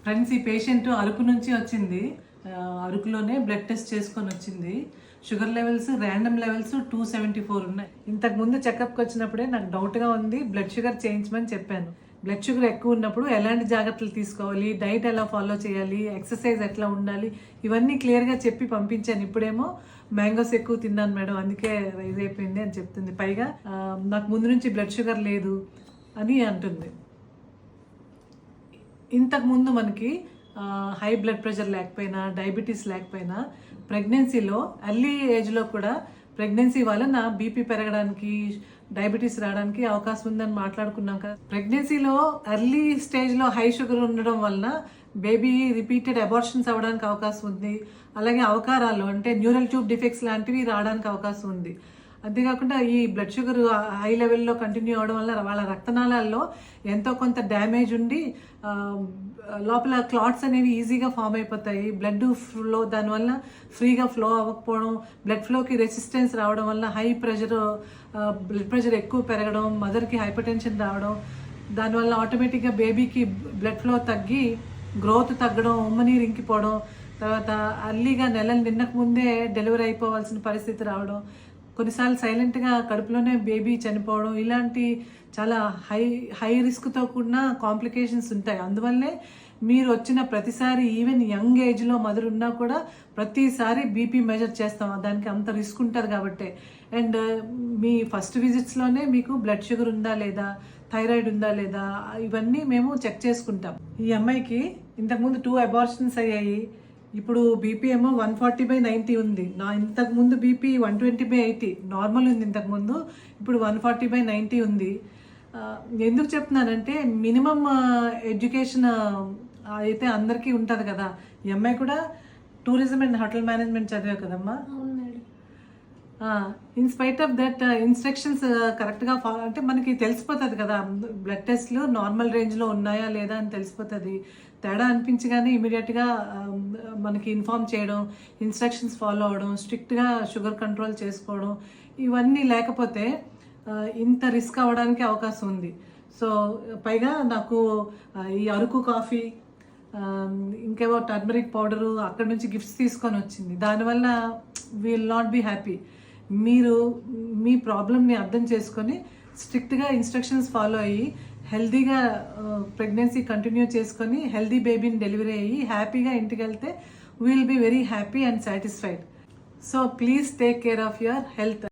Friends, ఈ patient Araku నుంచి వచ్చింది. అరకులోనే బ్లడ్ టెస్ట్ చేసుకొని వచ్చింది. షుగర్ లెవెల్స్ ర్యాండమ్ లెవెల్స్ 274 ఉన్నాయి. ఇంతకు ముందు చెకప్కి వచ్చినప్పుడే నాకు డౌట్గా ఉంది, బ్లడ్ షుగర్ చేయించమని చెప్పాను. బ్లడ్ షుగర్ ఎక్కువ ఉన్నప్పుడు ఎలాంటి జాగ్రత్తలు తీసుకోవాలి, డైట్ ఎలా ఫాలో చేయాలి, ఎక్సర్సైజ్ ఎట్లా ఉండాలి, ఇవన్నీ క్లియర్గా చెప్పి పంపించాను. ఇప్పుడేమో మ్యాంగోస్ ఎక్కువ తిన్నాను మేడం, అందుకే రైజ్ అయిపోయింది అని చెప్తుంది. పైగా నాకు ముందు నుంచి బ్లడ్ షుగర్ లేదు అని అంటుంది. ఇంతకుముందు మనకి హై బ్లడ్ ప్రెషర్ లేకపోయినా, డయాబెటీస్ లేకపోయినా, ప్రెగ్నెన్సీలో ఎర్లీ ఏజ్లో కూడా ప్రెగ్నెన్సీ వలన బీపీ పెరగడానికి, డయాబెటీస్ రావడానికి అవకాశం ఉందని మాట్లాడుకున్నాం కదా. ప్రెగ్నెన్సీలో ఎర్లీ స్టేజ్లో హై షుగర్ ఉండడం వలన బేబీ రిపీటెడ్ అబార్షన్స్ అవ్వడానికి అవకాశం ఉంది. అలాగే అవకారాలు అంటే న్యూరల్ ట్యూబ్ డిఫెక్ట్స్ లాంటివి రావడానికి అవకాశం ఉంది. అంతేకాకుండా ఈ బ్లడ్ షుగర్ హై లెవెల్లో కంటిన్యూ అవడం వల్ల వాళ్ళ రక్తనాళాల్లో ఎంతో కొంత డ్యామేజ్ ఉండి లోపల క్లాట్స్ అనేవి ఈజీగా ఫామ్ అయిపోతాయి. బ్లడ్ ఫ్లో దానివల్ల ఫ్రీగా ఫ్లో అవ్వకపోవడం, బ్లడ్ ఫ్లోకి రెసిస్టెన్స్ రావడం వల్ల బ్లడ్ ప్రెషర్ ఎక్కువ పెరగడం, మదర్కి హైపర్ టెన్షన్ రావడం, దానివల్ల ఆటోమేటిక్గా బేబీకి బ్లడ్ ఫ్లో తగ్గి గ్రోత్ తగ్గడం, ఉమ్మనీరు ఇంకిపోవడం, తర్వాత అర్లీగా నెలలు నిన్నకు ముందే డెలివరీ అయిపోవాల్సిన పరిస్థితి రావడం, కొన్నిసార్లు సైలెంట్గా కడుపులోనే బేబీ చనిపోవడం, ఇలాంటి చాలా హై రిస్క్తో కూడిన కాంప్లికేషన్స్ ఉంటాయి. అందువల్లే మీరు వచ్చిన ప్రతిసారి ఈవెన్ యంగ్ ఏజ్లో మదర్ ఉన్నా కూడా ప్రతిసారి బీపీ మెజర్ చేస్తాం, దానికి అంత రిస్క్ ఉంటుంది కాబట్టి. అండ్ మీ ఫస్ట్ విజిట్స్లోనే మీకు బ్లడ్ షుగర్ ఉందా లేదా, థైరాయిడ్ ఉందా లేదా, ఇవన్నీ మేము చెక్ చేసుకుంటాం. ఈ అమ్మాయికి ఇంతకుముందు 2 అబార్షన్స్ అయ్యాయి. ఇప్పుడు బీపీ ఏమో 140/90 ఉంది. ఇంతకు ముందు బీపీ 120/80 నార్మల్ ఉంది ఇంతకుముందు, ఇప్పుడు 140/90 ఉంది. ఎందుకు చెప్తున్నానంటే మినిమం ఎడ్యుకేషన్ అయితే అందరికీ ఉంటుంది కదా. ఈ అమ్మాయి కూడా టూరిజం అండ్ హోటల్ మేనేజ్మెంట్ చదివే కదమ్మా. In spite of that instructions కరెక్ట్గా అంటే మనకి తెలిసిపోతుంది కదా, బ్లడ్ టెస్ట్లు నార్మల్ రేంజ్లో ఉన్నాయా లేదా అని తెలిసిపోతుంది. తేడా అనిపించగానే ఇమీడియట్గా మనకి ఇన్ఫామ్ చేయడం, ఇన్స్ట్రక్షన్స్ ఫాలో అవ్వడం, స్ట్రిక్ట్గా షుగర్ కంట్రోల్ చేసుకోవడం, ఇవన్నీ లేకపోతే ఇంత రిస్క్ అవ్వడానికి అవకాశం ఉంది. సో పైగా నాకు ఈ అరకు కాఫీ, ఇంకేవో టర్మరిక్ పౌడరు అక్కడ నుంచి గిఫ్ట్స్ తీసుకొని వచ్చింది. దానివల్ల విల్ నాట్ బీ హ్యాపీ. మీరు మీ ప్రాబ్లమ్ని అర్థం చేసుకొని స్ట్రిక్ట్గా ఇన్స్ట్రక్షన్స్ ఫాలో అయ్యి హెల్దీగా ప్రెగ్నెన్సీ కంటిన్యూ చేసుకొని హెల్దీ బేబీని డెలివరీ అయ్యి హ్యాపీగా ఇంటికి వెళ్తే will be very happy and satisfied. So please take care of your health.